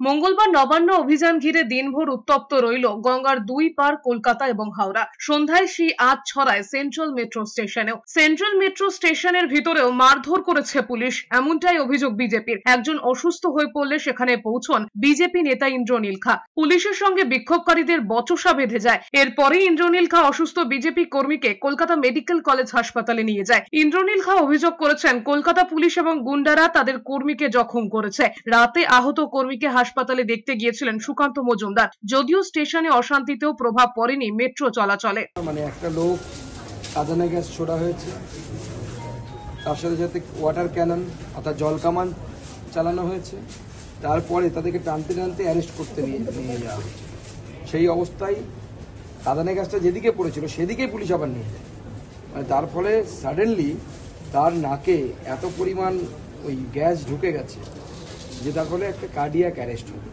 মঙ্গলবার নবান্ন অভিযান ঘিরে দিনভর উত্তপ্ত রইল গঙ্গার দুই পার কলকাতা এবং হাওড়া। সন্ধ্যায় সেই আঁচ ছড়ায় সেন্ট্রাল মেট্রো স্টেশনেও। সেন্ট্রাল মেট্রো স্টেশনের ভিতরেও মারধর করেছে পুলিশ, এমনটাই অভিযোগ বিজেপির। একজন অসুস্থ হয়ে পড়লে সেখানে পৌঁছন বিজেপি নেতা ইন্দ্রনীল খা। পুলিশের সঙ্গে বিক্ষোভকারীদের বচসা বেঁধে যায়। এরপরে ইন্দ্রনীল খা অসুস্থ বিজেপি কর্মীকে কলকাতা মেডিকেল কলেজ হাসপাতালে নিয়ে যায়। ইন্দ্রনীল খা অভিযোগ করেছেন, কলকাতা পুলিশ এবং গুন্ডারা তাদের কর্মীকে জখম করেছে। রাতে আহত কর্মীকে হাসপাতালে দেখতে গিয়েছিলেন সুকান্ত মজুমদার। যদিও স্টেশনে অশান্তিতেও প্রভাব পড়েনি মেট্রো চলাচলে। একটা লোক কাঁদানে গ্যাস ছোড়া হয়েছে, তার সাথে সাথে ওয়াটার ক্যানন অর্থাৎ জল কামান চালানো হয়েছে। তারপরে তাদেরকে টানতে টানতে অ্যারেস্ট করতে নিয়ে যাওয়া হয়েছে। সেই অবস্থায় কাঁদানে গ্যাসটা যেদিকে পড়েছিল সেদিকেই পুলিশ আবার নিয়ে যায়। তার ফলে সাডেনলি তার নাকে এত পরিমাণ ওই গ্যাস ঢুকে গেছে যে তার ফলে একটা কার্ডিয়াক অ্যারেস্ট হবে।